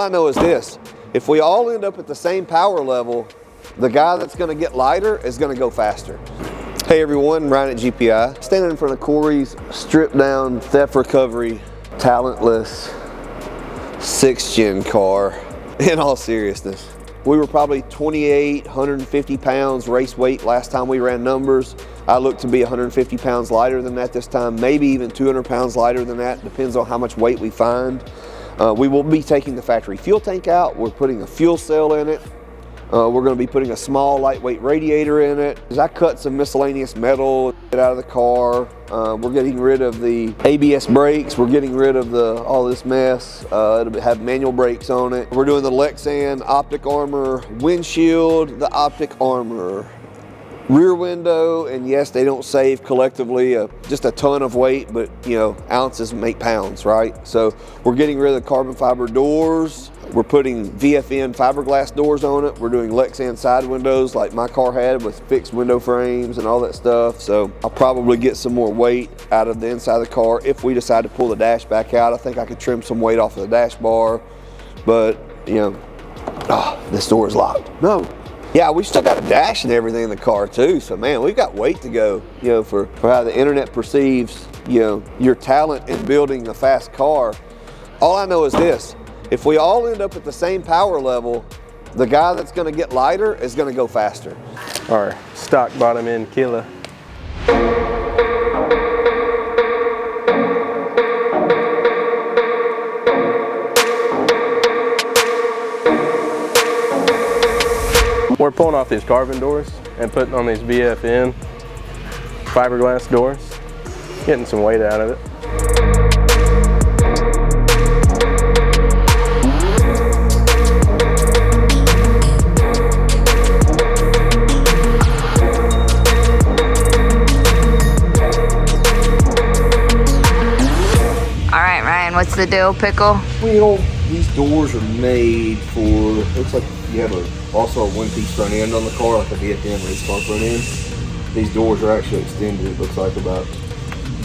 I know is this: if we all end up at the same power level, the guy that's going to get lighter is going to go faster. Hey everyone, Ryan at GPI. Standing in front of Corey's stripped down theft recovery, talentless 6th gen car. In all seriousness, we were probably 28, 150 pounds race weight last time we ran numbers. I look to be 150 pounds lighter than that this time, maybe even 200 pounds lighter than that, depends on how much weight we find. We will be taking the factory fuel tank out. We're putting a fuel cell in it. We're going to be putting a small lightweight radiator in it. I cut some miscellaneous metal out of the car. We're getting rid of the ABS brakes. We're getting rid of all this mess. It'll have manual brakes on it. We're doing the Lexan optic armor windshield, the optic armor rear window, and yes, they don't save collectively just a ton of weight, but you know, ounces make pounds, right? So we're getting rid of the carbon fiber doors. We're putting VFN fiberglass doors on it. We're doing Lexan side windows like my car had with fixed window frames and all that stuff. So I'll probably get some more weight out of the inside of the car if we decide to pull the dash back out. I think I could trim some weight off of the dash bar, but you know, this door is locked. No. Yeah, we still got a dash and everything in the car too. So man, we've got weight to go, you know, for how the internet perceives, you know, your talent in building a fast car. All I know is this: if we all end up at the same power level, the guy that's going to get lighter is going to go faster. Our stock bottom end killer. We're pulling off these carbon doors and putting on these VFN fiberglass doors, getting some weight out of it. All right, Ryan, what's the deal, Pickle? Well, these doors are made for, looks like you have also a one-piece front end on the car, like a VFN race car front end. These doors are actually extended, it looks like about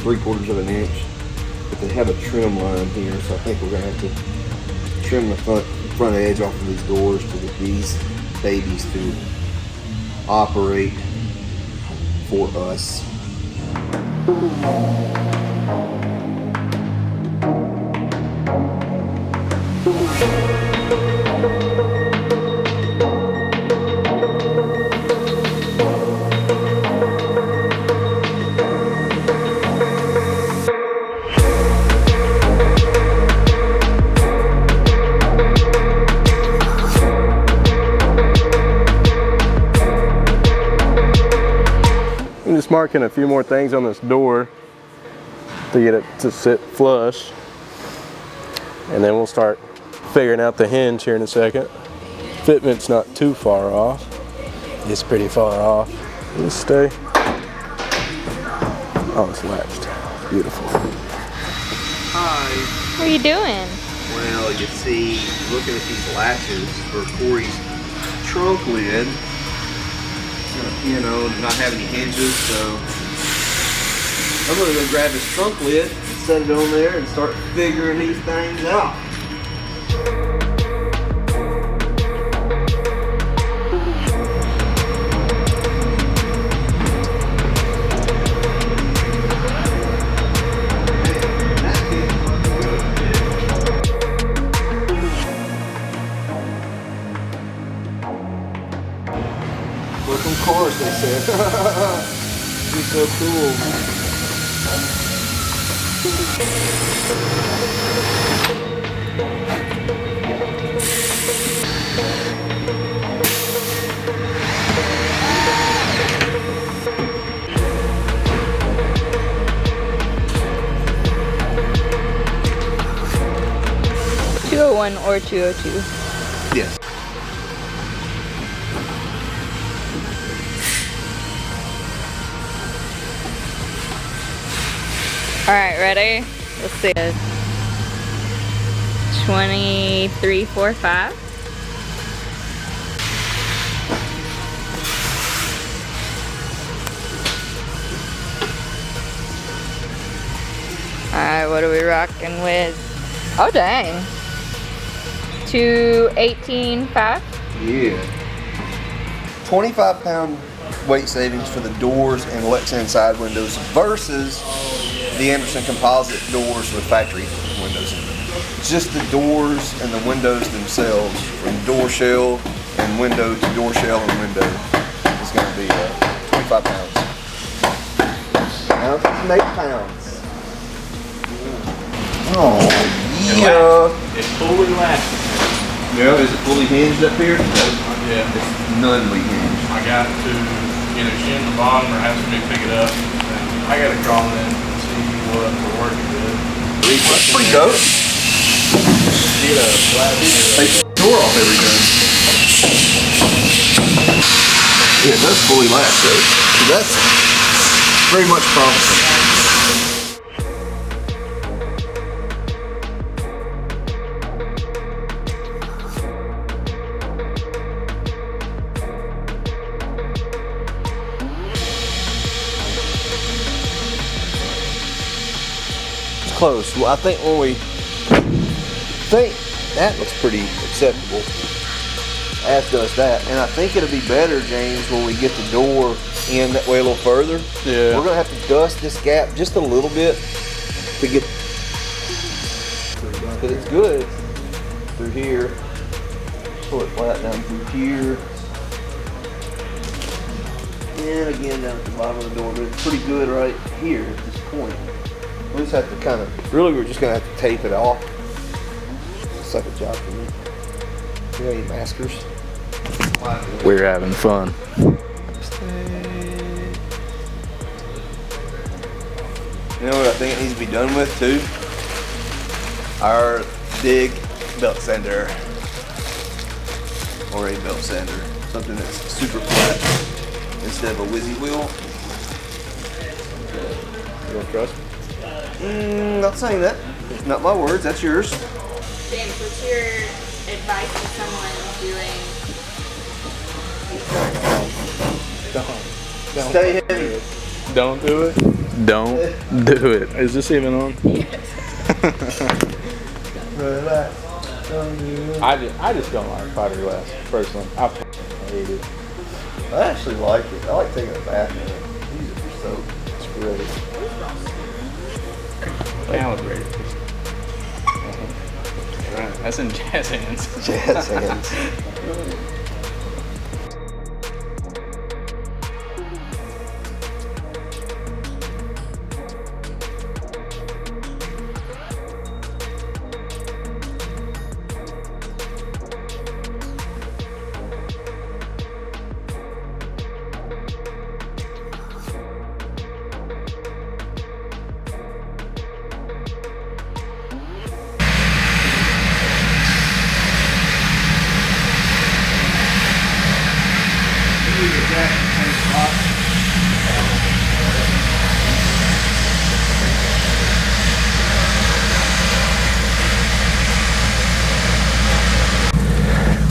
3/4 of an inch. But they have a trim line here, so I think we're gonna have to trim the front edge off of these doors to get these babies to operate for us. I'm just marking a few more things on this door to get it to sit flush, and then we'll start figuring out the hinge here in a second. Fitment's not too far off. It's pretty far off. Just stay. Oh, it's latched. Beautiful. Hi. What are you doing? Well, you see, looking at these latches for Corey's trunk lid, you know, not have any hinges, so I'm gonna go grab his trunk lid and set it on there and start figuring these things out. Look on cars, they said. You're so cool. $201 or $202? Yes. All right, ready? Let's see. 2345. All right, what are we rocking with? Oh, dang. to 18.5. Yeah. 25-pound weight savings for the doors and Lexan side windows versus the Anderson composite doors with factory windows in them. Just the doors and the windows themselves, from door shell and window to door shell and window, is going to be 25 pounds. Now it's 8 pounds. Oh, yeah. It's fully latched. Yeah, is it fully hinged up here? Yeah. It's nunly hinged. I got to either shin the bottom or have somebody pick it up. And I got to crawl in and see what we're working with. That's pretty dope. Get a flat Take the door off every time. Yeah, it does fully latch though. So that's very much promising. It's close. Well, I think when we think that looks pretty acceptable. As does that. And I think it'll be better, James, when we get the door in that way a little further. Yeah. We're gonna have to dust this gap just a little bit to get, because it's good through here. Pull it flat down through here. And again down at the bottom of the door, but it's pretty good right here at this point. We just have to kind of, really we're just gonna have to tape it off. Suck a job for me. You got any maskers? We're having fun. You know what I think it needs to be done with too? Our big belt sander. Or a belt sander. Something that's super flat instead of a whizzy wheel. You don't trust me? Not saying that. Not my words, that's yours. James, what's your advice to someone doing? Stay heavy. Don't do it. Don't do it. Is this even on? Relax. Don't do it. I just don't like fiberglass, personally. I hate it. I actually like it. I like taking a bath in it. Use it for soap. It's great. Calibrated. Right. That's in jazz hands. Jazz hands.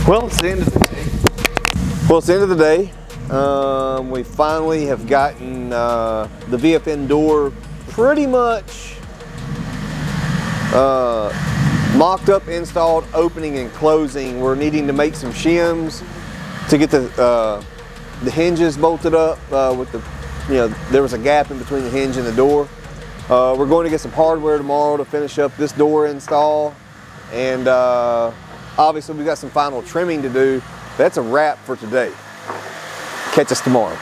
Well, it's the end of the day. Well, it's the end of the day. We finally have gotten the VFN door pretty much mocked up, installed, opening and closing. We're needing to make some shims to get the hinges bolted up with the, there was a gap in between the hinge and the door. We're going to get some hardware tomorrow to finish up this door install, and obviously we've got some final trimming to do. That's a wrap for today. Catch us tomorrow.